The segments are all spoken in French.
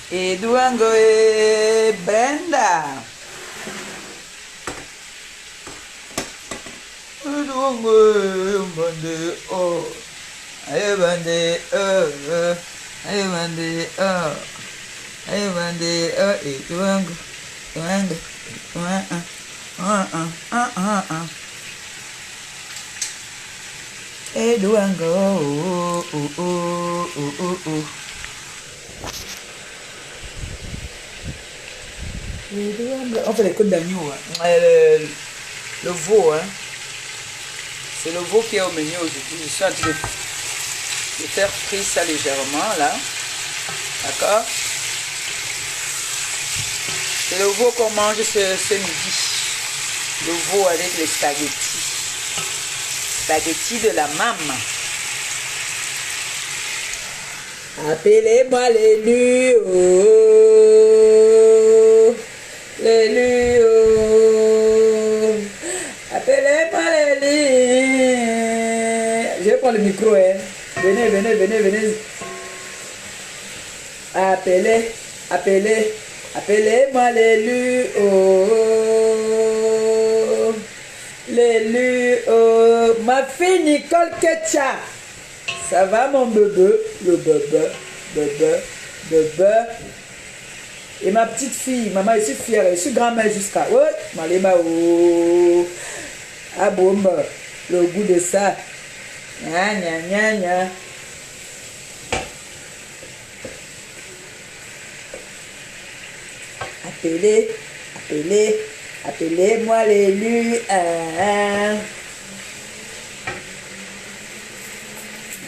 Eduango e Brenda. Eduango e Bande oh. Ayo Bande oh. Ayo Bande oh. Ayo Bande oh. Eduango. Eduango. Eduango oh oh oh oh oh. On fait les côtes d'agneau, hein. Le veau, hein. C'est le veau qui est au menu aujourd'hui. Je suis en train de faire frire ça légèrement, là. D'accord? C'est le veau qu'on mange ce midi. Le veau avec les spaghettis. Spaghettis de la maman. Appelez-moi l'élu. L'élu, oh. Appelez-moi l'élu. Je vais prendre le micro, hein. Venez, venez, venez, venez. Appelez-moi l'élu, oh. L'élu, oh. Ma fille Nicole Ketcha. Ça va, mon bébé? Le bébé, bébé, bébé. Et ma petite fille, maman, je suis fière, je suis grand-mère jusqu'à... Ouais, Malema, oh. Ah bon, le goût de ça. Gna, gna, gna, gna. Appelez-moi l'élu.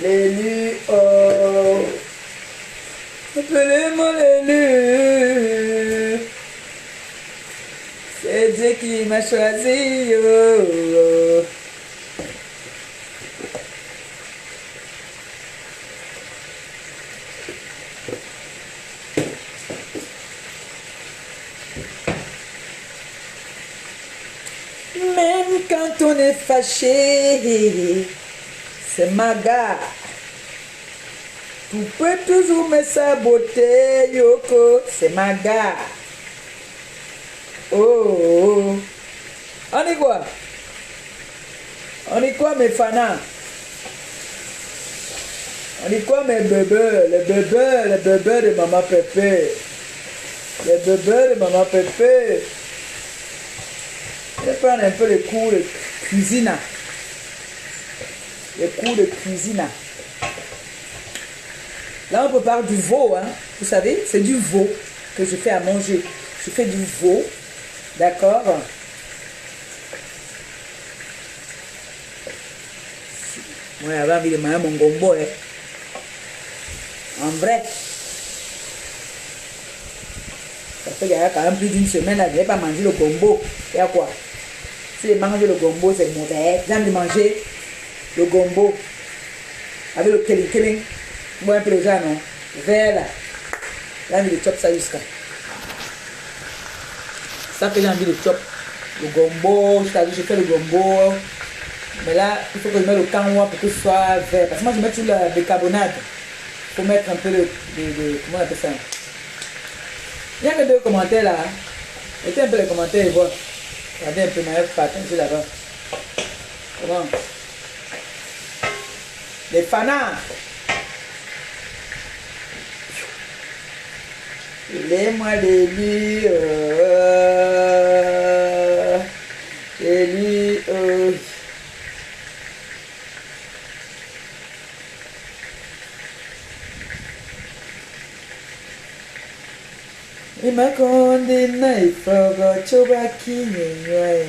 L'élu, oh. Appelez-moi l'élu. C'est Dieu qui m'a choisi. Oh. Même quand on est fâché, c'est ma gare. Tu peux toujours me saboter, Yoko, c'est ma gare. Oh, oh. On est quoi? On est quoi, mes fanas? On est quoi, mes bébés? Les bébés de maman Pépé. Les bébés de maman Pépé. Je vais prendre un peu les cours de cuisine. Les cours de cuisine. Là, on prépare du veau, hein. Vous savez, c'est du veau que je fais à manger. Je fais du veau, d'accord? Moi, j'avais envie de manger mon gombo, hein. En vrai. Ça fait qu'il y a quand même plus d'une semaine, là, je n'ai pas mangé le gombo. Il y a quoi? Si je mange le gombo, c'est mauvais. J'ai envie de manger le gombo avec le keling. Moi, un peu de gens, non? Vert là. J'ai envie de chop ça jusqu'à. Ça fait j'ai envie de chop. Le gombo, je fais le gombo. Mais là, il faut que je mette le canwa pour que ce soit vert. Parce que moi, je mets tout le bicarbonate. Il faut mettre un peu de comment on appelle ça? Il n'y a que 2 commentaires là. Mettez un peu les commentaires et voir. Regardez un peu ma patin ici là-bas. Comment? Les fanas. Appelez-moi l'élu, l'élu, il m'a condamné, il faut que tu vas quitter.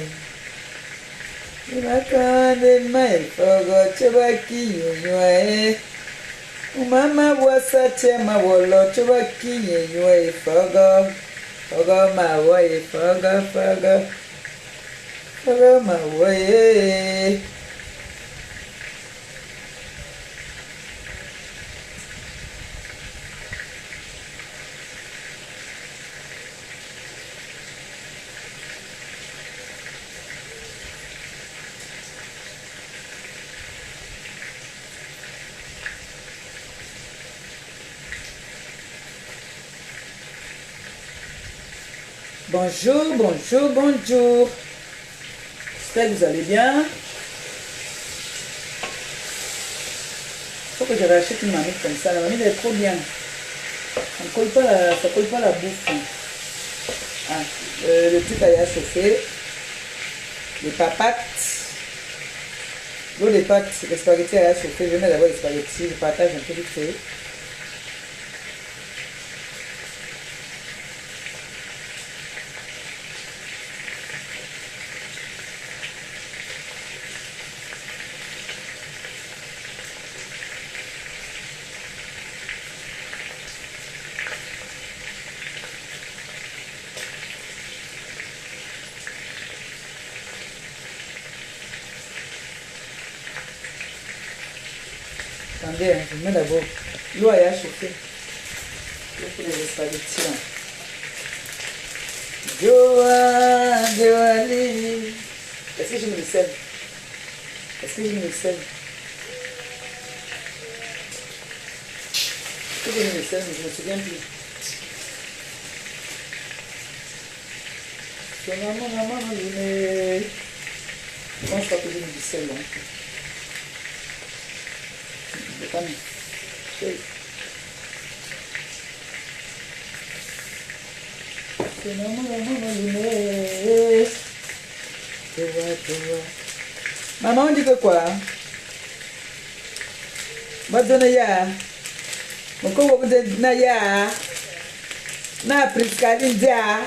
Il m'a condamné, il faut que tu vas quitter. Mama wasate mawolo chuba kinye nywe fogo mawoye fogo mawoye. Bonjour, bonjour, bonjour. J'espère que vous allez bien. Il faut que je rachète une marmite comme ça. La marmite est trop bien. Ça ne colle pas la bouffe. Ah, le truc à chauffer. Les papates. L'eau des pâtes, les spaghettis à chauffer. Je mets d'abord les spaghettis. Je partage un peu vite fait. Attendez, je mets d'abord l'eau à chauffer. Pour les spaghettis là. Joali. Est-ce que j'ai mis le sel? Est-ce que j'ai mis le sel? Est-ce que j'ai mis le sel? Mais je ne me souviens plus. Je pense pas que j'ai mis du sel là. Je vais pas mettre. Maman, on dit que quoi? Madonna, mon coco de Naya, na Priscalindia.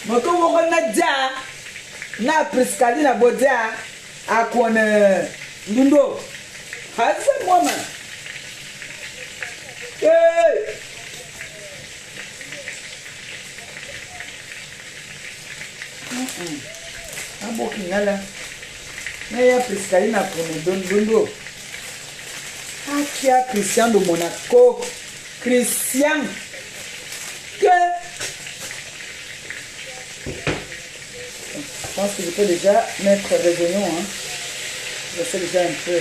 Mon coco Nadia, na Priscalina Bodia, à quoi Lundo. How's woman? Hey! I'm walking nala. Naya Priscalina Pono. Akia Christian de Monaco. Christian. Que? Je pense que je peux déjà mettre les oignons. Hein. Je sais déjà un peu.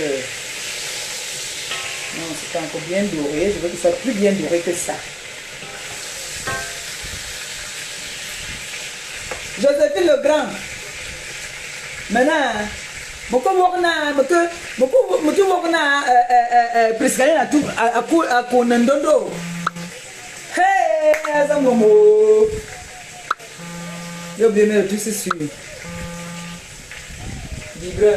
Non, c'est pas encore bien doré. Je veux que ça soit plus bien doré que ça. Joséphine Legrand. Maintenant, beaucoup Priscaline à Konandondo. Hey, Azamomo. J'ai bien mis le tout, c'est sûr. Libre.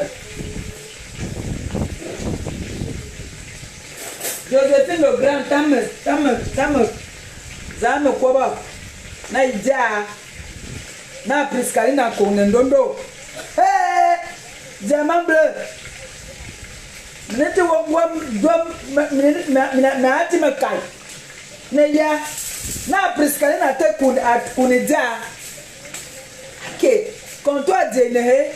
Joséphine Legrand, Zame Koba, Naïdia, Na Priscaline à Konandondo. Hey, diamant bleu. Minute minute me kai. Neya, na Priscaline à te Kunedia. Ok, quand toi dénéré.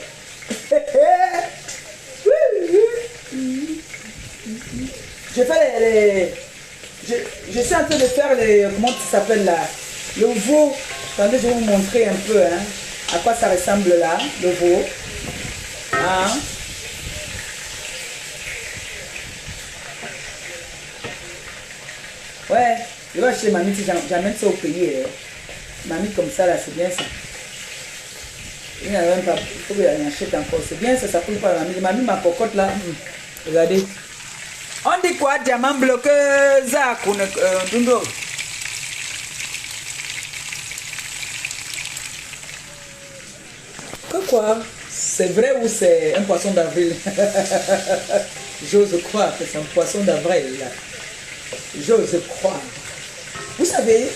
Je fais je suis en train de faire les. Comment ça s'appelle là? Le veau. Attendez, je vais vous montrer un peu hein, à quoi ça ressemble là, le veau. Hein? Ouais, je vais acheter mamie si j'amène ça au pays. Hein. Mamie comme ça là, c'est bien ça. Il n'y a même pas. Il faut que j'en achète encore. C'est bien ça, ça coule pas la mamie. Mamie, ma cocotte là. Regardez. On dit quoi, diamant bloqué, ça, Dundo. Que quoi? C'est vrai ou c'est un poisson d'avril? J'ose croire que c'est un poisson d'avril. J'ose croire. Vous savez,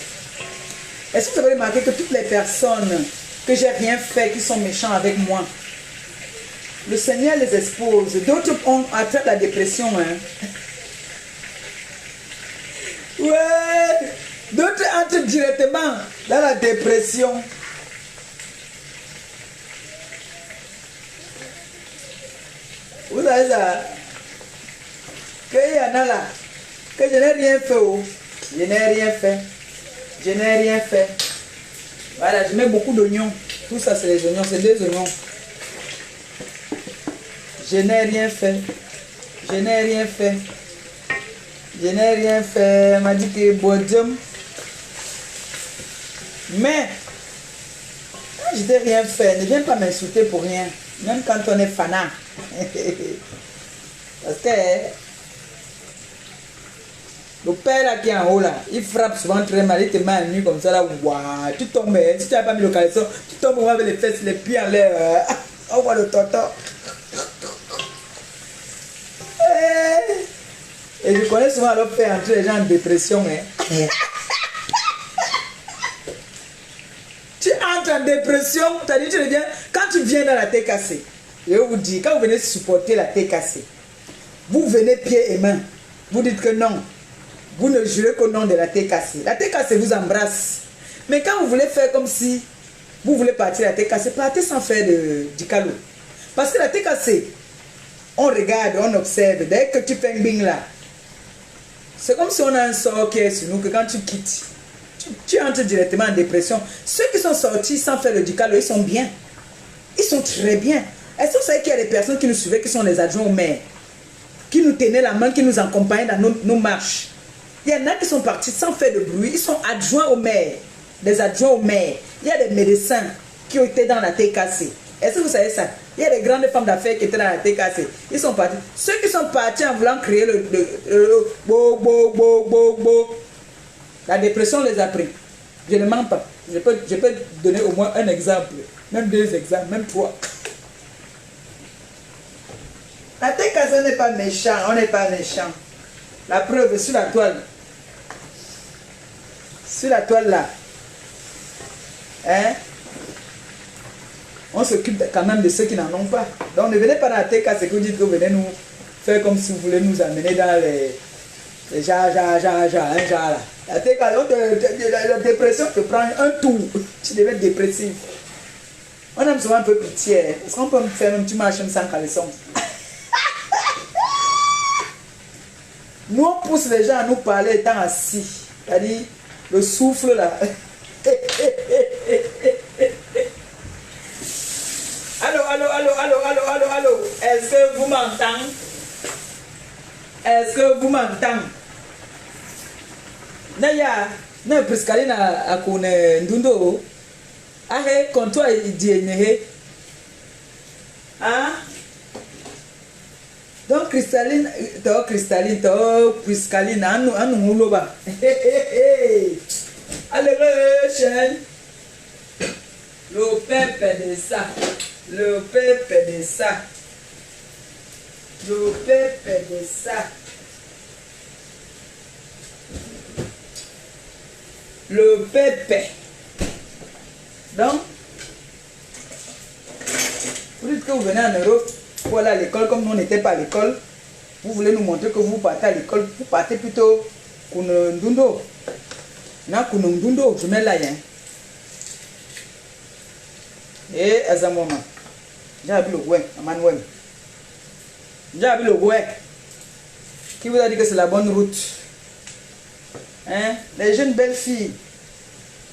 est-ce que vous avez remarqué que toutes les personnes que j'ai rien fait, qui sont méchants avec moi, le Seigneur les expose. D'autres ont atteint la dépression. Hein? Ouais. D'autres entrent directement dans la dépression. Vous savez ça? Qu'il y en a là. Que je n'ai rien fait. Oh. Je n'ai rien fait. Je n'ai rien fait. Voilà, je mets beaucoup d'oignons. Tout ça, c'est les oignons. C'est des oignons. Je n'ai rien fait. Je n'ai rien fait. Je n'ai rien fait. Elle m'a dit que Bodium. Mais, je n'ai rien fait. Ne viens pas m'insulter pour rien. Même quand on est fanat. Parce que le père là qui est en haut là, il frappe souvent très mal, il te met à nu comme ça là, waouh, tu tombes, si tu n'as pas mis le caleçon, tu tombes avec les fesses, les pieds en l'air, on voit le tonton. Et je connais souvent leur père entre les gens en dépression. Hein. Tu entres en dépression, tu as dit, tu reviens, quand tu viens dans la tête cassée, je vais vous dire, quand vous venez supporter la tête cassée, vous venez pieds et mains, vous dites que non. Vous ne jurez qu'au nom de la tête cassée. La tête cassée vous embrasse. Mais quand vous voulez faire comme si vous voulez partir la tête cassée, partez sans faire du calot. Parce que la tête cassée, on regarde, on observe. Dès que tu fais un bing là, c'est comme si on a un sort qui est sur nous, que quand tu quittes, tu entres directement en dépression. Ceux qui sont sortis sans faire le dicalo, ils sont bien. Ils sont très bien. Est-ce que vous savez qu'il y a des personnes qui nous suivaient, qui sont les adjoints au maire, qui nous tenaient la main, qui nous accompagnaient dans nos marches? Il y en a qui sont partis sans faire de bruit. Ils sont adjoints au maire. Des adjoints au maire. Il y a des médecins qui ont été dans la tête cassée. Est-ce que vous savez ça? Il y a des grandes femmes d'affaires qui étaient dans la tête cassée. Ils sont partis. Ceux qui sont partis en voulant créer la dépression les a pris. Je ne mens pas. Je peux donner au moins un exemple. Même 2 exemples. Même 3. La tête cassée n'est pas méchant. On n'est pas méchant. La preuve sur la toile. Sur la toile là. Hein? On s'occupe quand même de ceux qui n'en ont pas. Donc ne venez pas dans la tête cassée que vous dites que vous venez nous faire comme si vous voulez nous amener dans les genre là. La tête cassée, la dépression te prend un tour. Tu deviens dépressif. On aime souvent un peu pitié. Est-ce qu'on peut me faire même tu marches même sans caleçon? Nous, on pousse les gens à nous parler étant assis. C'est-à-dire, le souffle là. Allô. Est-ce que vous m'entendez? Est-ce que vous m'entendez? Naya, na prescalina à kone ndundo. Ahe, quand toi, il dit, hein? Donc cristalline, cristalline, priscaline, anu loba. Allez, chaîne. Le pépé de ça. Le pépé de ça. Le pépé de ça. Le pépé. Donc, vous dites que vous venez en Europe. Voilà l'école, comme nous on n'était pas à l'école, vous voulez nous montrer que vous partez à l'école, vous partez plutôt Kunundundo. Na Kunundundo, je mets là, hein. Et Azamoma. J'ai appris le ouais, Amanuel. J'ai appris le ouais. Qui vous a dit que c'est la bonne route? Hein? Les jeunes belles filles.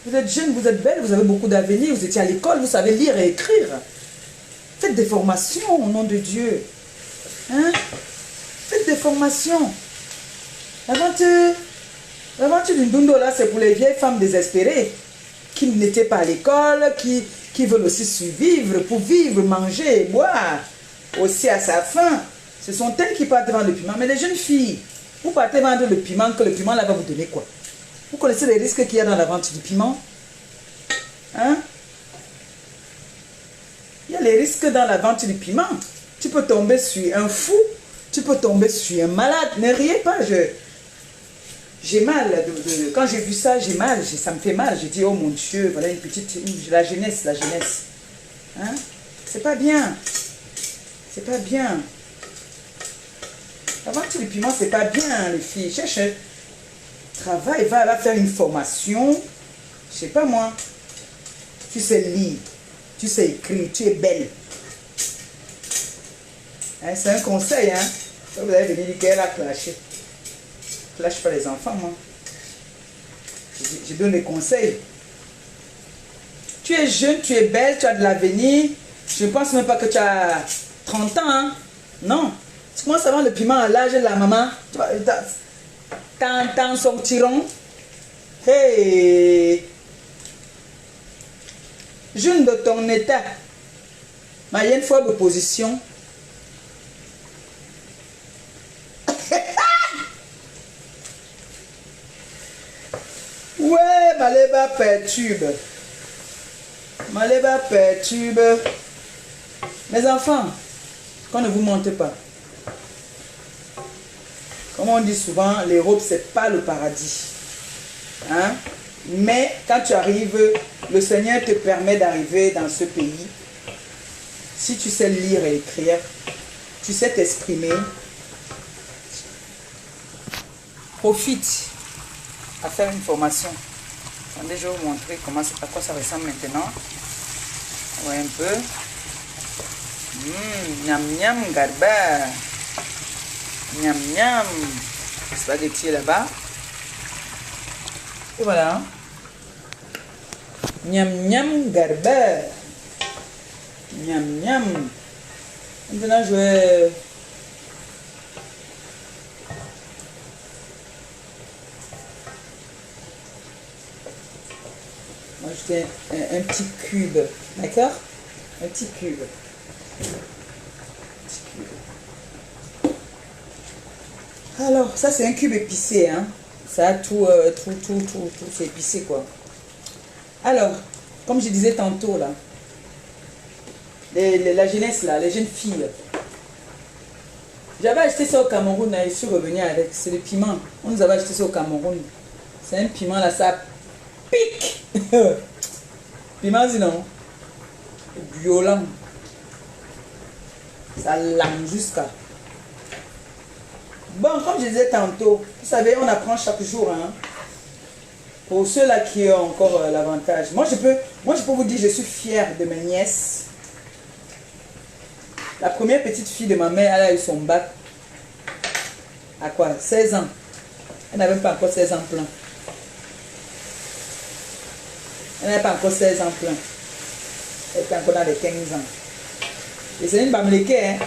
Vous êtes jeunes, vous êtes belles, vous avez beaucoup d'avenir, vous étiez à l'école, vous savez lire et écrire. Faites des formations au nom de Dieu. Hein? Faites des formations. L'aventure d'une Dundo là, c'est pour les vieilles femmes désespérées qui n'étaient pas à l'école, qui veulent aussi survivre pour vivre, manger, boire. Aussi à sa faim. Ce sont elles qui partent vendre le piment. Mais les jeunes filles, vous partez vendre le piment, que le piment là va vous donner quoi? Vous connaissez les risques qu'il y a dans la vente du piment? Hein? Il y a les risques dans la vente du piment. Tu peux tomber sur un fou. Tu peux tomber sur un malade. Ne riez pas. J'ai mal. Quand j'ai vu ça, j'ai mal. Ça me fait mal. Je dis, oh mon Dieu, voilà une petite... La jeunesse. Hein? C'est pas bien. C'est pas bien. La vente du piment, c'est pas bien, les filles. Cherche un travail. Va faire une formation. Je sais pas moi. Tu sais lire. Tu sais écrire, tu es belle. Hein, c'est un conseil, hein. Vous allez venir dire qu'elle a clashé. Clash pas les enfants, moi. Je donne des conseils. Tu es jeune, tu es belle, tu as de l'avenir. Je ne pense même pas que tu as 30 ans, hein. Non. Tu commences à voir le piment à l'âge de la maman. Tu vas, t'entends son tiron. Hey! Jeune de ton état. Mais il y a une fois d'opposition. Ouais, Maléba perturbe. Maléba perturbe. Mes enfants, qu'on ne vous mente pas. Comme on dit souvent, l'Europe, c'est pas le paradis. Hein? Mais quand tu arrives, le Seigneur te permet d'arriver dans ce pays. Si tu sais lire et écrire, tu sais t'exprimer, profite à faire une formation. Attendez, je vais vous montrer comment, à quoi ça ressemble maintenant. Ouais, un peu. Miam miam garba. Miam miam. Spaghetti là-bas. Et voilà. Miam miam garba. Miam miam. Maintenant je vais ajouter un petit cube. D'accord? Un petit cube. Alors, ça c'est un cube épicé, hein. Ça a tout c'est épicé quoi. Alors, comme je disais tantôt là, la jeunesse là, les jeunes filles. J'avais acheté ça au Cameroun, et je suis revenu avec. C'est le piment. On nous avait acheté ça au Cameroun. C'est un piment là, ça pique. Piment, sinon. Violent. Ça lame jusqu'à. Bon, comme je disais tantôt, vous savez, on apprend chaque jour. Hein, pour ceux-là qui ont encore l'avantage. Moi, je peux vous dire, je suis fière de mes nièces. La première petite fille de ma mère, elle a eu son bac. À quoi? 16 ans. Elle n'avait pas encore 16 ans plein. Elle n'avait pas encore 16 ans plein. Elle était encore dans les 15 ans. Et c'est une Bamileke, hein.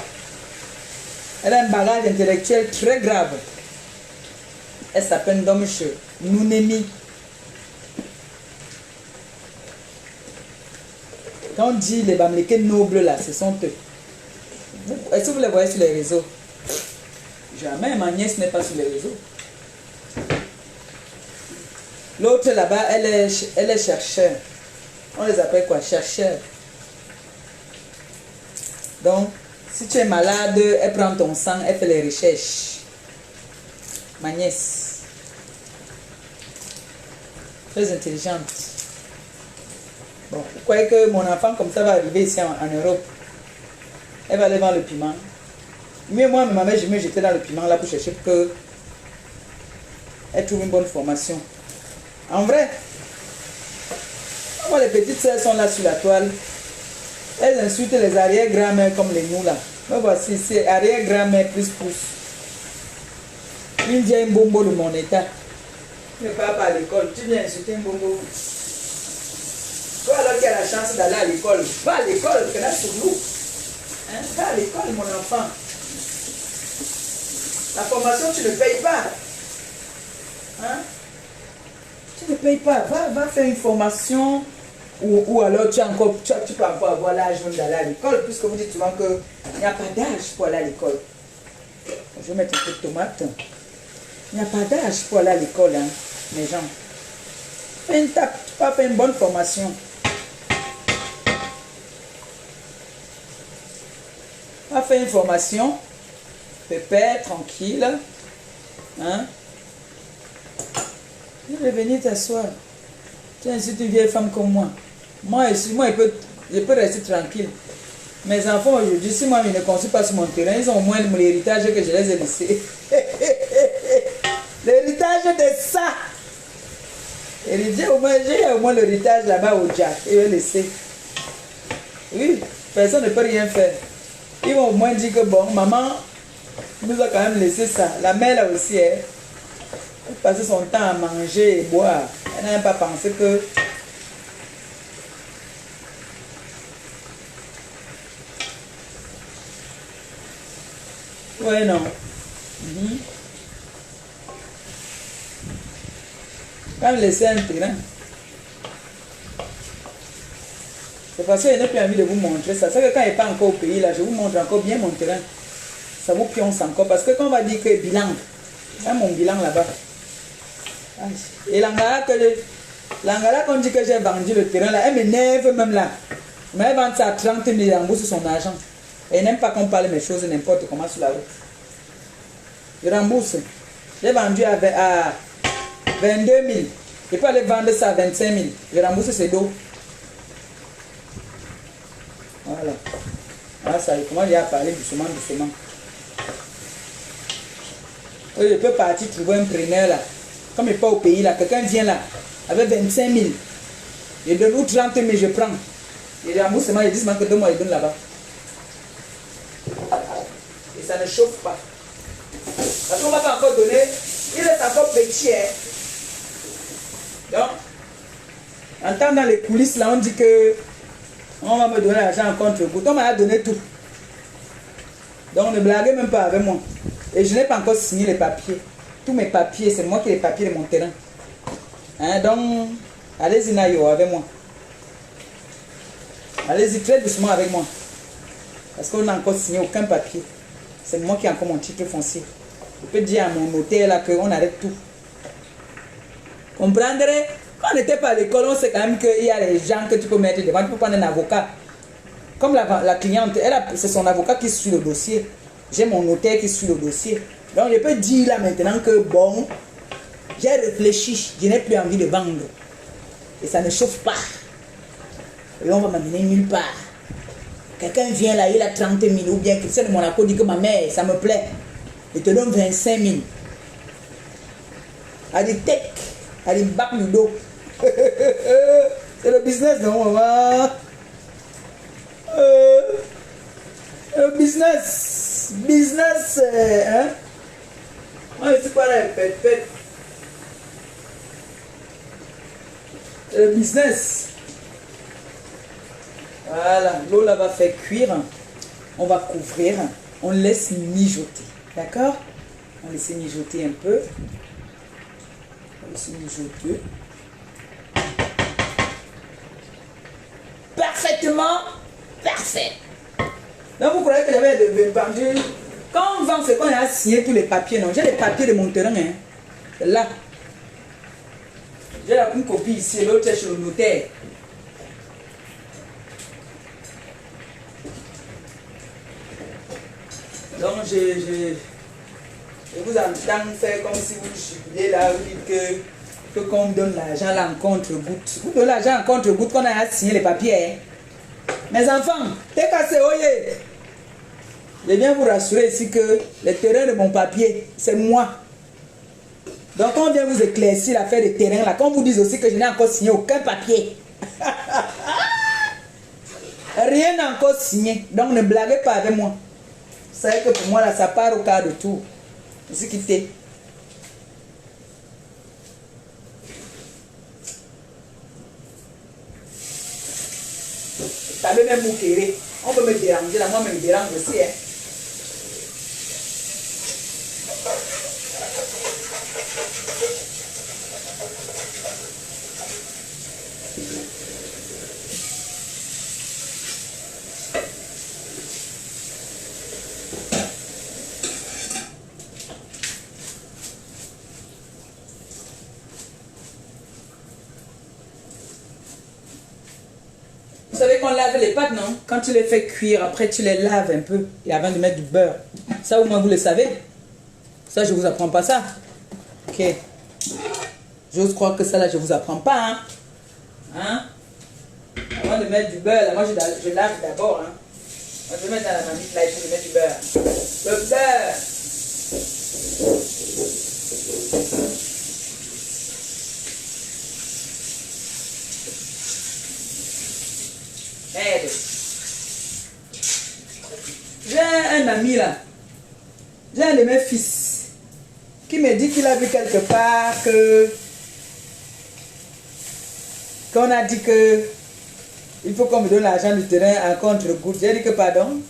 Elle a un bagage intellectuel très grave. Elle s'appelle Domche Nounemi. Quand on dit les Bamileke nobles là, ce sont eux. Est-ce que vous les voyez sur les réseaux? Jamais, ma nièce n'est pas sur les réseaux. L'autre là-bas, elle est chercheur. On les appelle quoi? Chercheur. Donc, si tu es malade, elle prend ton sang, elle fait les recherches. Ma nièce. Très intelligente. Bon, vous croyez que mon enfant comme ça va arriver ici en Europe? Elle va aller vendre le piment. Mais moi, ma mère, je me jetais dans le piment là pour chercher que elle trouve une bonne formation. En vrai, moi, les petites sœurs sont là sur la toile. Elles insultent les arrière-grand-mères comme les nous là. Mais voici, c'est arrière-grand-mère plus. Il dit un bonbon de mon état. Tu ne pars pas à l'école, tu viens insulter un bonbon. Toi alors qui as la chance d'aller à l'école, va à l'école, tu es sur nous. Hein? Va à l'école, mon enfant. La formation, tu ne payes pas. Hein? Tu ne payes pas. Va faire une formation ou alors tu peux encore avoir l'âge d'aller à l'école, puisque vous dites souvent qu'il n'y a pas d'âge pour aller à l'école. Je vais mettre un peu de tomate. Il n'y a pas d'âge pour aller à l'école, hein, mes gens. Fais une tape, tu peux faire une bonne formation. Va faire une formation, pépère, tranquille. Hein? Je vais venir t'asseoir. Tu es une vieille femme comme moi. Moi, je peux rester tranquille. Mes enfants aujourd'hui, si moi, ils ne construisent pas sur mon terrain, ils ont au moins l'héritage que je les ai laissé. L'héritage de ça. J'ai au moins l'héritage là-bas au Jack. Ils vont laisser. Oui, personne ne peut rien faire. Ils vont au moins dire que bon, maman nous a quand même laissé ça. La mère là aussi, elle passe son temps à manger et boire. Elle n'a même pas pensé que voyez, non? Quand me laisser un terrain. C'est parce que je n'ai plus envie de vous montrer ça. C'est que quand il n'est pas encore au pays, là, je vous montre encore bien mon terrain. Ça vous pionce encore. Parce que quand on va dire que bilan, c'est mon bilan là-bas. Et l'angala qu'on dit que j'ai vendu le terrain là, elle m'énerve même là. Mais elle vend ça à 30 000, elle rembourse son argent. Et elle n'aime pas qu'on parle mes choses n'importe comment sur la route. Je rembourse. J'ai vendu à 22 000. Je peux aller vendre ça à 25 000. Je rembourse ses dos. Voilà. Ah, ça y est, comment il a parlé doucement, doucement. Et je peux partir trouver un preneur là. Comme il n'est pas au pays là, quelqu'un vient là avec 25 000. Je donne ou 30 000, je prends. Et les remboursements, ils disent que 2 mois, ils donnent là-bas. Et ça ne chauffe pas. Parce qu'on ne va pas encore donner. Il est encore petit. Hein. Donc, en temps dans les coulisses, là, on dit que on va me donner l'argent en contre-goutte. On m'a donné tout. Donc, ne blaguez même pas avec moi. Et je n'ai pas encore signé les papiers. Tous mes papiers, c'est moi qui ai les papiers de mon terrain. Hein, donc, allez-y, Nayo, avec moi. Allez-y très doucement avec moi. Parce qu'on n'a encore signé aucun papier. C'est moi qui ai encore mon titre foncier. Je peux dire à mon notaire là qu'on arrête tout. Comprendrez? Quand on n'était pas à l'école, on sait quand même qu'il y a les gens que tu peux mettre devant. Tu peux prendre un avocat. Comme la cliente, c'est son avocat qui suit le dossier. J'ai mon notaire qui suit le dossier. Donc je peux dire là maintenant que bon, j'ai réfléchi, je n'ai plus envie de vendre. Et ça ne chauffe pas. Et on va m'amener nulle part. Quelqu'un vient là, il a 30 000 ou bien Christian de Monaco dit que ma mère, ça me plaît. Il te donne 25 000. Elle dit tech, elle dit bac le dos. C'est le business, non, maman? Le business. Business, hein? Moi, je suis pas là, pète. Le business. Voilà, l'eau là va faire cuire. On va couvrir. On laisse mijoter. D'accord? On va laisser mijoter un peu. On va laisser mijoter. Parfaitement parfait. Donc vous croyez que j'avais vendu. Quand on vend, c'est qu'on a signé tous les papiers. Non, j'ai les papiers de mon terrain. Hein. C'est là. J'ai une copie ici, l'autre est chez le notaire. Donc je vous entends faire comme si vous jubilez là, vous dites que qu'on me donne l'argent là en contre-goutte. Vous donnez l'argent en contre-goutte qu'on a signé les papiers. Hein. Mes enfants, t'es cassé, oye. Je viens vous rassurer ici que le terrain de mon papier, c'est moi. Donc on vient vous éclaircir l'affaire des terrains là, qu'on vous dise aussi que je n'ai encore signé aucun papier. Rien n'a encore signé. Donc ne blaguez pas avec moi. Vous savez que pour moi là, ça part au quart de tour. Je suis quitté. Ça veut même mouquer. On peut me déranger là, moi me dérange aussi. Hein. Vous savez qu'on lave les pâtes, non? Quand tu les fais cuire, après tu les laves un peu et avant de mettre du beurre. Ça, au moins, vous le savez. Ça, je ne vous apprends pas ça. Ok. J'ose croire que ça, là, je ne vous apprends pas. Hein? Avant de mettre du beurre, là, moi, je lave d'abord. Hein? Moi, je vais mettre dans la manip, là, il faut mettre du beurre. Le beurre. Merde. J'ai un ami là, j'ai un de mes fils qui me dit qu'il a vu quelque part qu'on a dit que il faut qu'on me donne l'argent du terrain en contre-goutte. J'ai dit que pardon,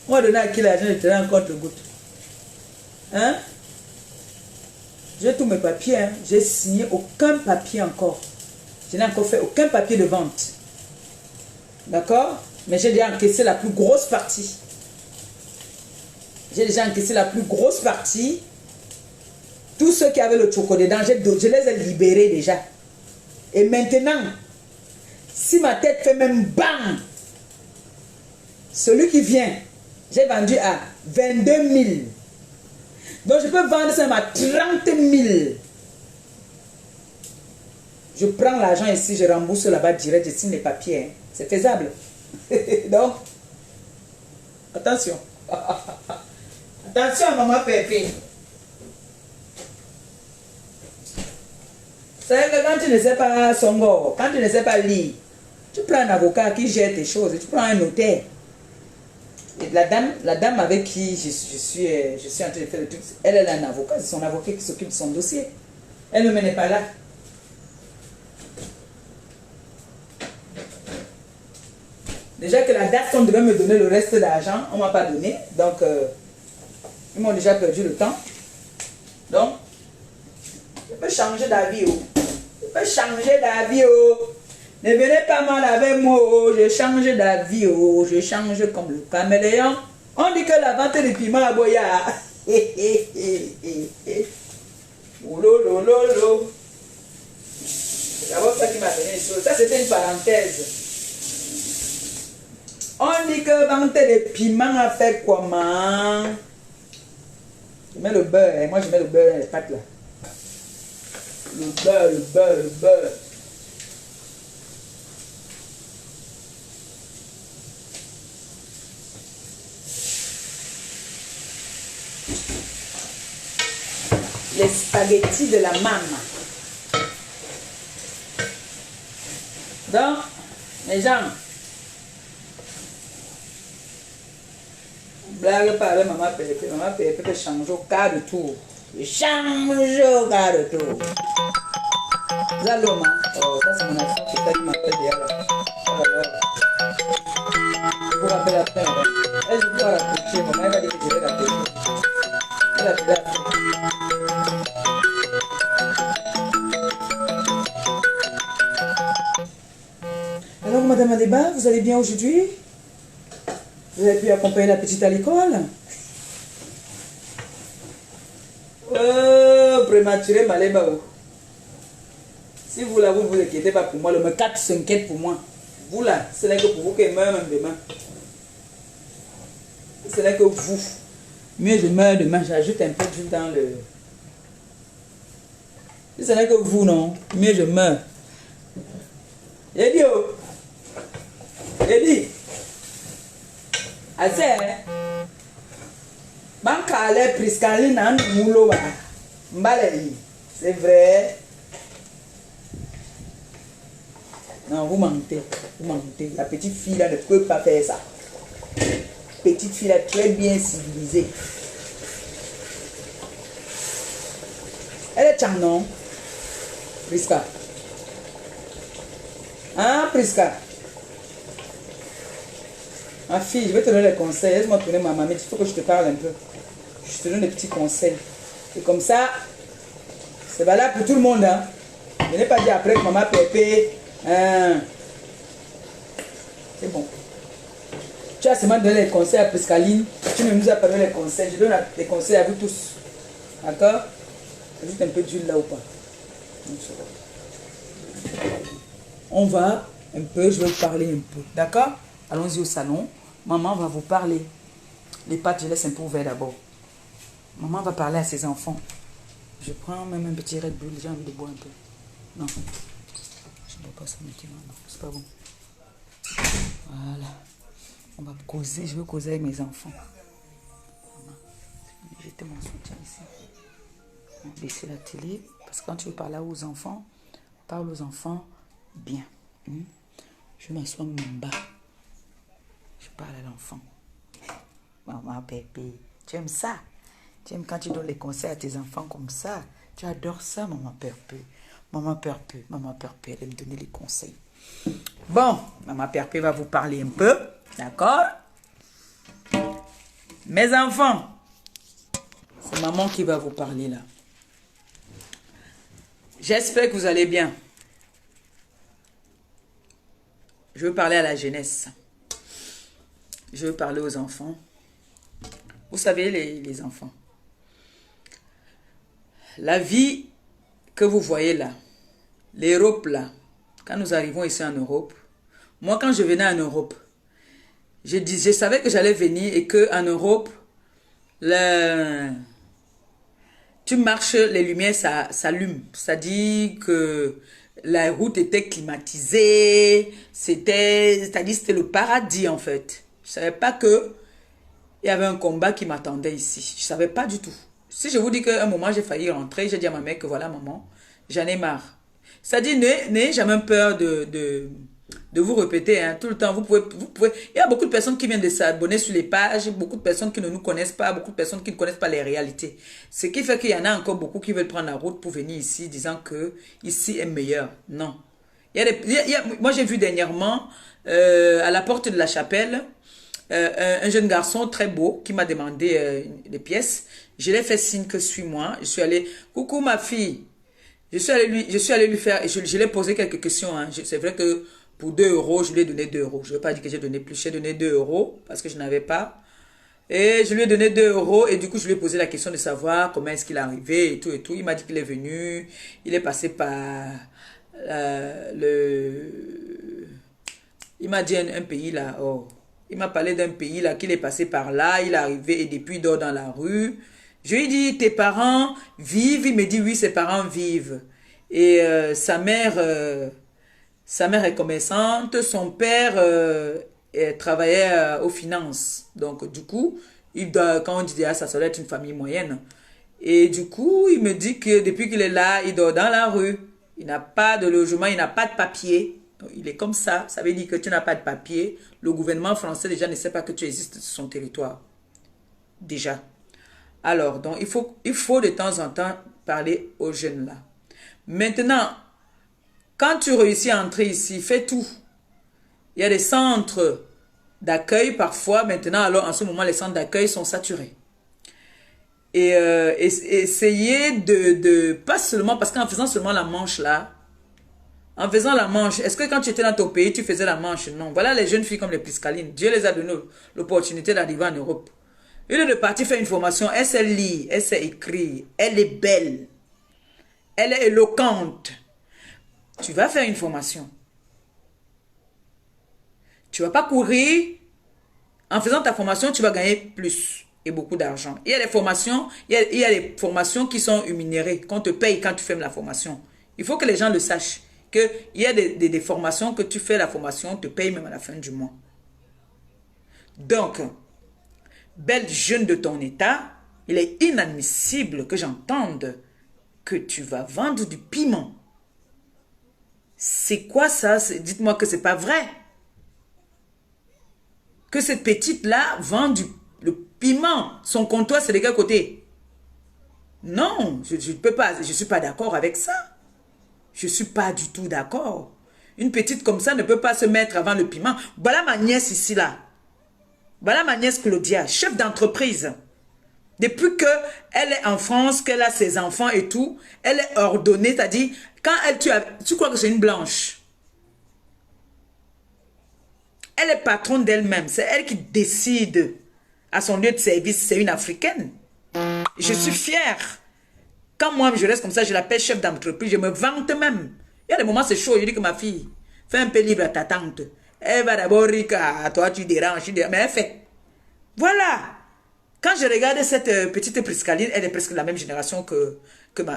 on va donner à qui l'argent du terrain en contre-goutte? Hein? J'ai tous mes papiers. Hein. J'ai signé aucun papier encore. Je n'ai encore fait aucun papier de vente. D'accord? Mais j'ai déjà encaissé la plus grosse partie. J'ai déjà encaissé la plus grosse partie. Tous ceux qui avaient le choco dedans, je les ai libérés déjà. Et maintenant, si ma tête fait même bang, celui qui vient, j'ai vendu à 22 000. Donc je peux vendre ça à 30 000. Je prends l'argent ici, je rembourse là-bas direct, je signe les papiers. Hein. C'est faisable. Donc, attention. Attention, maman Pépé. C'est que quand tu ne sais pas songo, quand tu ne sais pas lire, tu prends un avocat qui gère tes choses, tu prends un notaire. Et la dame avec qui je suis en train de faire le truc, elle est un avocat, c'est son avocat qui s'occupe de son dossier. Elle ne menait pas là. Déjà que la date qu'on devait me donner le reste d'argent, on ne m'a pas donné. Donc, ils m'ont déjà perdu le temps. Donc, je peux changer d'avis. Oh. Je peux changer d'avis. Oh. Ne venez pas mal avec moi. Oh. Je change d'avis. Oh. Je change comme le caméléon. On dit que la vente de piment à Boya. Oulolololo. C'est d'abord ça qui m'a donné les choses. Ça, c'était une parenthèse. On dit que vente de piment a fait comment? Je mets le beurre. Hein. Moi, je mets le beurre dans les pâtes là. Le beurre, le beurre, le beurre. Les spaghettis de la maman. Donc, les gens, blague pas avec maman Pépé. Maman Pépé peut changer au quart de tour. Je change au quart de tour. Zaloma. Oh, ça c'est mon enfant qui m'appelle derrière là. Oh là là. Je vous rappelle après. Elle ne peut pas rapprocher. Maman elle va dire que je vais rapprocher. Elle a déjà fait. Alors Madame Adeba, vous allez bien aujourd'hui? Vous avez pu accompagner la petite à l'école? Oh, prématuré, Maléba. Si vous là, vous ne vous inquiétez pas pour moi, le me 4 s'inquiète pour moi. Vous là, ce n'est que pour vous que meurt même demain. Ce n'est que vous. Mieux je meurs demain, j'ajoute un peu d'huile dans le... Ce n'est que vous, non. Mieux je meurs. Eddie, oh. Eddie. Assez, Bankale Priscaline and Mouloa. Mbalayi. C'est vrai. Non, vous mentez. Vous mentez. La petite fille là ne peut pas faire ça. Petite fille là très bien civilisée. Elle est charmante, non? Prisca. Hein, Prisca? Ma fille, je vais te donner des conseils. Laisse-moi tourner ma mamie. Il faut que je te parle un peu. Je te donne des petits conseils. Et comme ça, c'est valable pour tout le monde. Hein. Je n'ai pas dit après que maman Pépé. Hein. C'est bon. Tu as seulement donné les conseils à Priscaline. Tu ne nous as pas donné les conseils. Je donne des conseils à vous tous. D'accord? Ajoute un peu d'huile là ou pas. On va un peu, je vais vous parler un peu. D'accord? Allons-y au salon. Maman va vous parler. Les pâtes, je laisse un peu ouvert d'abord. Maman va parler à ses enfants. Je prends même un petit Red Bull. J'ai envie de boire un peu. Non. Je ne bois pas ça maintenant. Non, c'est pas bon. Voilà. On va causer. Je veux causer avec mes enfants. J'étais mon soutien ici. On va baisser la télé. Parce que quand tu veux parler aux enfants, parle aux enfants bien. Je m'assois en bas. Je parle à l'enfant. Maman Pépé, tu aimes ça? Tu aimes quand tu donnes les conseils à tes enfants comme ça? Tu adores ça, maman Pépé. Maman Pépé, elle aime donner les conseils. Bon, maman Pépé va vous parler un peu. D'accord? Mes enfants, c'est maman qui va vous parler là. J'espère que vous allez bien. Je veux parler à la jeunesse. Je veux parler aux enfants. Vous savez, les enfants. La vie que vous voyez là, l'Europe là, quand nous arrivons ici en Europe, moi quand je venais en Europe, je savais que j'allais venir et qu'en Europe, tu marches, les lumières s'allument. C'est-à-dire que la route était climatisée, c'est-à-dire c'était le paradis en fait. Je ne savais pas que il y avait un combat qui m'attendait ici. Je ne savais pas du tout. Si je vous dis qu'à un moment j'ai failli rentrer, j'ai dit à ma mère que voilà maman, j'en ai marre. C'est-à-dire, n'ayez jamais peur de vous répéter, hein. Tout le temps, vous pouvez. Il y a beaucoup de personnes qui viennent de s'abonner sur les pages, beaucoup de personnes qui ne nous connaissent pas, beaucoup de personnes qui ne connaissent pas les réalités. Ce qui fait qu'il y en a encore beaucoup qui veulent prendre la route pour venir ici, disant que ici est meilleur. Non. Moi, j'ai vu dernièrement, à la porte de la chapelle, un jeune garçon très beau qui m'a demandé des pièces. Je lui ai fait signe que suis-moi. Je suis allée, coucou ma fille. Je suis allé lui faire, je lui ai posé quelques questions. Hein. C'est vrai que pour 2 euros, je lui ai donné 2 euros. Je ne vais pas dire que j'ai donné plus, j'ai donné 2 euros parce que je n'avais pas. Et je lui ai donné 2 euros et du coup, je lui ai posé la question de savoir comment est-ce qu'il est arrivé et tout et tout. Il m'a dit qu'il est venu, il est passé par il m'a dit un pays là, oh. Il m'a parlé d'un pays là, qu'il est passé par là, il est arrivé et depuis il dort dans la rue. Je lui ai dit, tes parents vivent? Il me dit, oui, ses parents vivent. Et sa mère est commerçante, son père travaillait aux finances. Donc, du coup, quand on dit, ah, ça doit être une famille moyenne. Et du coup, il me dit que depuis qu'il est là, il dort dans la rue. Il n'a pas de logement, il n'a pas de papier. Il est comme ça. Ça veut dire que tu n'as pas de papier. Le gouvernement français déjà ne sait pas que tu existes sur son territoire. Déjà. Alors, donc, il faut de temps en temps parler aux jeunes là. Maintenant, quand tu réussis à entrer ici, fais tout. Il y a des centres d'accueil parfois. Maintenant, alors, en ce moment, les centres d'accueil sont saturés. Et essayez pas seulement, parce qu'en faisant seulement la manche là, en faisant la manche, est-ce que quand tu étais dans ton pays, tu faisais la manche? Non. Voilà les jeunes filles comme les Priscaline. Dieu les a donné l'opportunité d'arriver en Europe. Une de partir faire une formation, elle sait lire, elle sait écrire, elle est belle, elle est éloquente. Tu vas faire une formation. Tu ne vas pas courir. En faisant ta formation, tu vas gagner plus et beaucoup d'argent. Il y a des formations, il y a des formations qui sont rémunérées, qu'on te paye quand tu fais la formation. Il faut que les gens le sachent. Qu'il y a des formations que tu fais la formation, on te paye même à la fin du mois. Donc, belle jeune de ton état, il est inadmissible que j'entende que tu vas vendre du piment. C'est quoi ça? Dites-moi que c'est pas vrai. Que cette petite-là vend le piment. Son comptoir, c'est de quel côté? Non, je ne peux pas. Je ne suis pas d'accord avec ça. Je ne suis pas du tout d'accord. Une petite comme ça ne peut pas se mettre avant le piment. Voilà ma nièce ici, là. Voilà ma nièce Claudia, chef d'entreprise. Depuis qu'elle est en France, qu'elle a ses enfants et tout, elle est ordonnée, c'est-à-dire, quand tu crois que c'est une blanche. Elle est patronne d'elle-même, c'est elle qui décide à son lieu de service, c'est une Africaine. Je suis fière. Quand moi je reste comme ça, je l'appelle chef d'entreprise, je me vante même. Il y a des moments c'est chaud, je dis que ma fille, fais un peu libre à ta tante. Elle va d'abord rire à toi, tu déranges, mais elle fait. Voilà. Quand je regarde cette petite Priscaline, elle est presque de la même génération que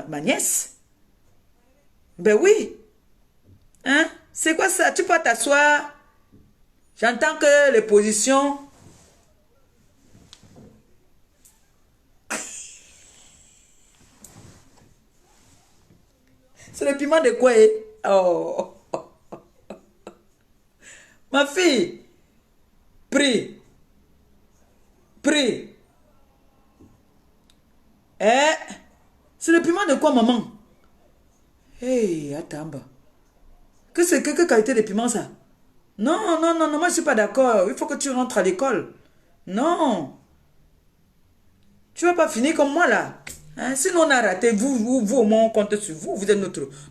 ma nièce. Ben oui. Hein? C'est quoi ça? Tu peux t'asseoir. J'entends que les positions... C'est le piment de quoi? Oh. Ma fille, prie. C'est le piment de quoi, maman? Hey, attends. Que qualité de piment ça? Non, moi je suis pas d'accord. Il faut que tu rentres à l'école. Non. Tu vas pas finir comme moi là. Hein? Sinon, on a raté. Vous, au moins, on compte sur vous. Vous êtes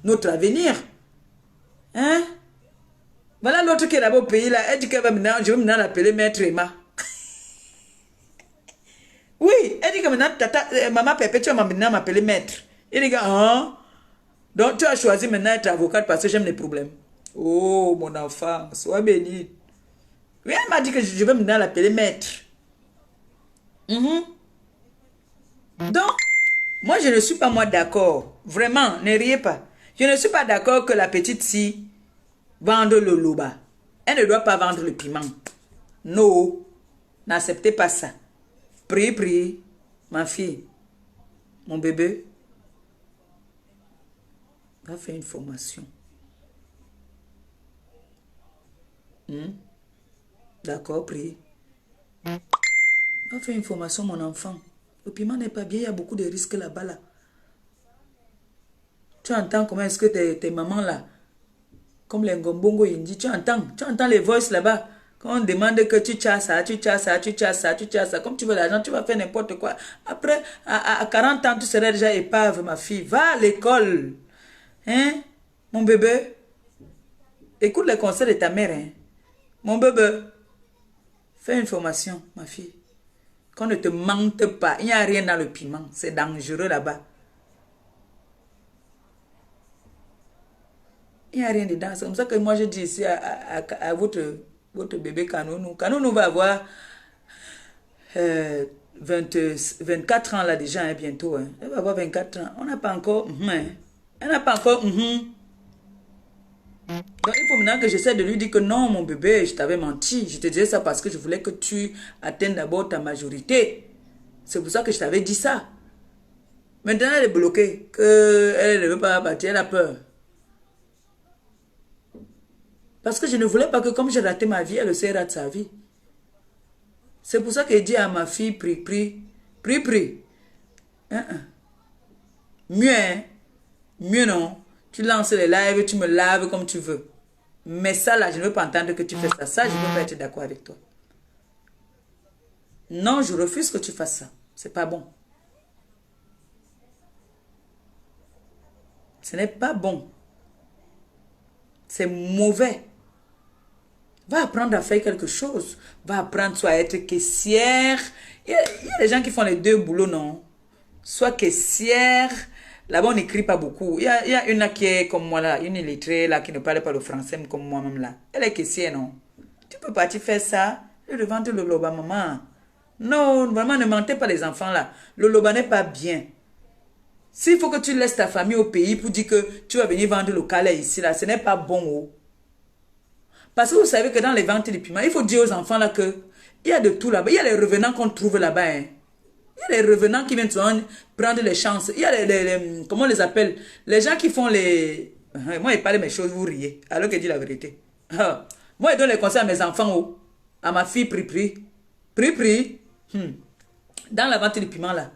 notre avenir. Hein? Voilà l'autre qui est là-bas au pays. Là. Elle dit qu'elle va maintenant, je vais maintenant l'appeler Maître Emma. Oui, elle dit que maintenant, maman Pépé, tu vas maintenant m'appeler Maître. Et les gars, hein? Donc, tu as choisi maintenant d'être avocate parce que j'aime les problèmes. Oh, mon enfant, sois béni. Oui, elle m'a dit que je vais maintenant l'appeler Maître. Mhm. Donc, moi, je ne suis pas moi d'accord. Vraiment, ne riez pas. Je ne suis pas d'accord que la petite fille vende le loba. Elle ne doit pas vendre le piment. Non, n'acceptez pas ça. Priez, ma fille, mon bébé, va faire une formation. D'accord, priez. Va faire une formation, mon enfant. Le piment n'est pas bien, il y a beaucoup de risques là-bas. Là. Tu entends comment est-ce que tes mamans là, comme les Ngombongo Indi, tu entends les voices là-bas. Quand on demande que tu chasses ça, tu chasses ça, tu chasses ça, tu chasses ça, comme tu veux l'argent, tu vas faire n'importe quoi. Après, à 40 ans, tu serais déjà épave, ma fille. Va à l'école. Hein, mon bébé? Écoute les conseils de ta mère, hein. Mon bébé, fais une formation, ma fille. Qu'on ne te mente pas. Il n'y a rien dans le piment. C'est dangereux là-bas. Il n'y a rien dedans. C'est comme ça que moi je dis ici à votre bébé Kanounou. Kanounou va avoir 24 ans là déjà, hein, bientôt. Hein. Elle va avoir 24 ans. On n'a pas encore... hein. Elle n'a pas encore... Donc il faut maintenant que j'essaie de lui dire que non, mon bébé, je t'avais menti. Je te disais ça parce que je voulais que tu atteignes d'abord ta majorité. C'est pour ça que je t'avais dit ça. Maintenant, elle est bloquée. Elle ne veut pas partir, elle a peur. Parce que je ne voulais pas que comme j'ai raté ma vie, elle aussi rate sa vie. C'est pour ça que je dis à ma fille, prie. Mieux, hein? Mieux non. Tu lances les lives, tu me laves comme tu veux. Mais ça là, je ne veux pas entendre que tu fais ça. Ça, je ne veux pas être d'accord avec toi. Non, je refuse que tu fasses ça. C'est pas bon. Ce n'est pas bon. C'est mauvais. Va apprendre à faire quelque chose. Va apprendre soit à être caissière. Il y a des gens qui font les deux boulots, non? Soit caissière. Là-bas, on n'écrit pas beaucoup. Il y a une là qui est comme moi, là, une illettrée, là, qui ne parle pas le français comme moi-même, là. Elle est caissière, non? Tu peux partir faire ça et revendre le loba, maman. Non, vraiment, ne mentez pas les enfants, là. Le loba n'est pas bien. S'il faut que tu laisses ta famille au pays pour dire que tu vas venir vendre le calais ici, là, ce n'est pas bon, oh. Parce que vous savez que dans les ventes de piments, il faut dire aux enfants, là, que il y a de tout là-bas. Il y a les revenants qu'on trouve là-bas, hein. Il y a les revenants qui viennent souvent prendre les chances. Il y a les comment on les appelle? Les gens qui font les... Moi, ils parlent mes choses, vous riez. Alors que je dis la vérité. Moi, je donne les conseils à mes enfants, oh. À ma fille, pri. Dans la vente de piments, là.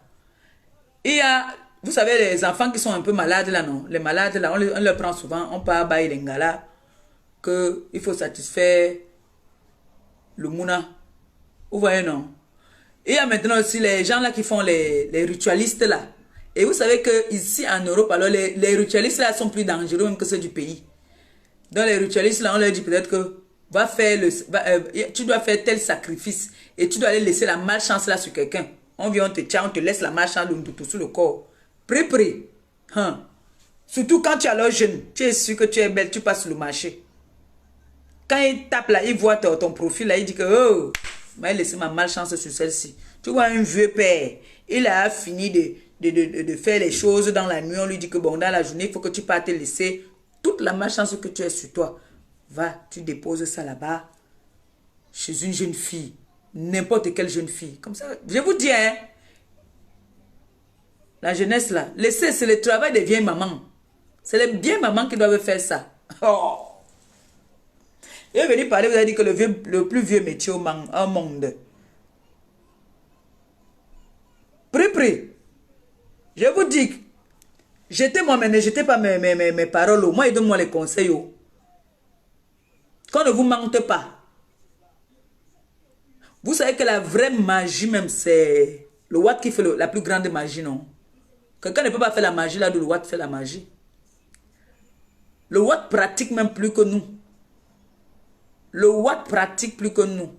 Il y a, vous savez, les enfants qui sont un peu malades, là, non? Les malades, là, on les prend souvent. On part à Baïlengala. Il faut satisfaire le mouna. Vous voyez, non? Il y a maintenant aussi les gens là qui font les ritualistes là. Et vous savez que ici en Europe, alors les ritualistes là sont plus dangereux même que ceux du pays. Donc les ritualistes là, on leur dit peut-être que tu dois faire tel sacrifice et tu dois aller laisser la malchance là sur quelqu'un. On vient, on te laisse la malchance sur le corps. Pré. Hein. Surtout quand tu es alors jeune, tu es sûr que tu es belle, tu passes sur le marché. Quand il tape là, il voit ton profil là, il dit que oh, il laissé ma malchance sur celle-ci. Tu vois un vieux père, il a fini de faire les choses dans la nuit. On lui dit que bon, dans la journée, il faut que tu partes laisser toute la malchance que tu as sur toi. Va, tu déposes ça là-bas, chez une jeune fille, n'importe quelle jeune fille. Comme ça, je vous dis, hein, la jeunesse là, laissez, c'est le travail des vieilles mamans. C'est les vieilles mamans qui doivent faire ça. Oh. Je vais venir parler, vous avez dit que le plus vieux métier au monde. Pri. Je vous dis, jetez moi, mais ne jetez pas mes paroles. Moi, donne-moi les conseils. Qu'on ne vous mente pas. Vous savez que la vraie magie même, c'est le Watt qui fait la plus grande magie, non? Quelqu'un ne peut pas faire la magie là où le Watt fait la magie. Le Watt pratique même plus que nous. Le Watt pratique plus que nous.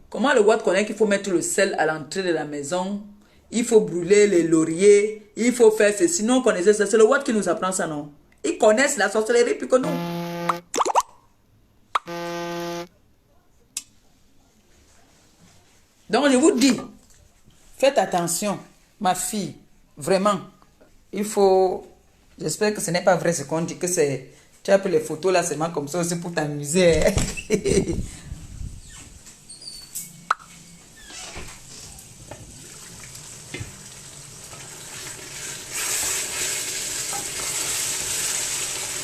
Comment le Watt connaît qu'il faut mettre le sel à l'entrée de la maison? Il faut brûler les lauriers. Il faut faire ceci. Sinon, on connaissait ça. C'est le Watt qui nous apprend ça, non? Ils connaissent la sorcellerie plus que nous. Donc, je vous dis, faites attention, ma fille. Vraiment. Il faut... J'espère que ce n'est pas vrai ce qu'on dit, que c'est... Tu as pris les photos là seulement comme ça aussi pour t'amuser.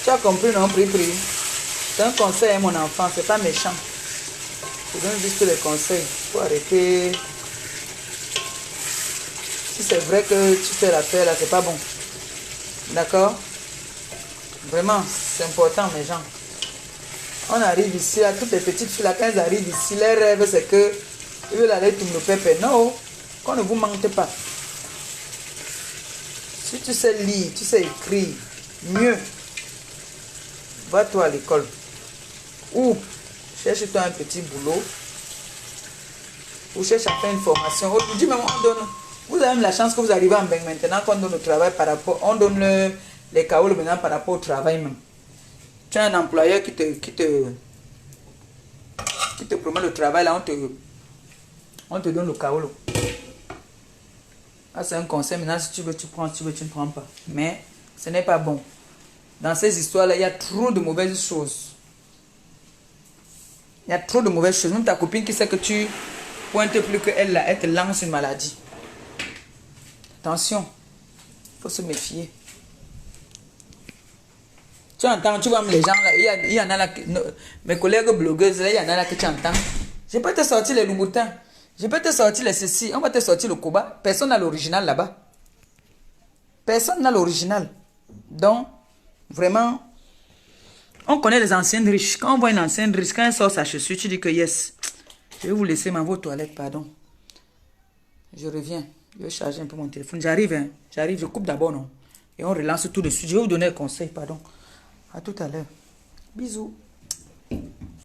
Tu as compris, non? Pri. C'est un conseil, mon enfant, c'est pas méchant. Je donne juste les conseils. Il faut arrêter. Si c'est vrai que tu fais l'affaire là, c'est pas bon. D'accord? Vraiment, c'est important, mes gens. On arrive ici, là, toutes les petites filles là, quand elles arrivent ici, leur rêve c'est que ils veulent aller tout le pépé. Non, qu'on ne vous mente pas. Si tu sais lire, tu sais écrire, mieux. Va-toi à l'école. Ou cherche-toi un petit boulot. Ou cherche à faire une formation. Aujourd'hui même on donne. Vous avez même la chance que vous arrivez en Beng maintenant qu'on donne le travail par rapport. On donne les KO maintenant par rapport au travail même. Tu as un employeur qui te promet le travail là, on te donne le KO. Ah, c'est un conseil maintenant, si tu veux tu prends, si tu veux tu ne prends pas. Mais ce n'est pas bon. Dans ces histoires-là, il y a trop de mauvaises choses. Il y a trop de mauvaises choses. Même ta copine qui sait que tu pointes plus qu'elle, là, elle te lance une maladie. Attention, il faut se méfier. Tu entends, tu vois les gens là, il y en a là, mes collègues blogueuses là, il y en a là que tu entends. Je peux te sortir les louboutins, je peux te sortir les ceci, on va te sortir le koba. Personne n'a l'original là-bas. Personne n'a l'original. Donc, vraiment, on connaît les anciennes riches. Quand on voit une ancienne riche, quand elle sort sa chaussure, tu dis que yes, je vais vous laisser m'en aux toilettes, pardon. Je reviens, je vais charger un peu mon téléphone. J'arrive, hein, j'arrive, je coupe d'abord, non. Et on relance tout de suite. Je vais vous donner un conseil, pardon. À tout à l'heure. Bisous.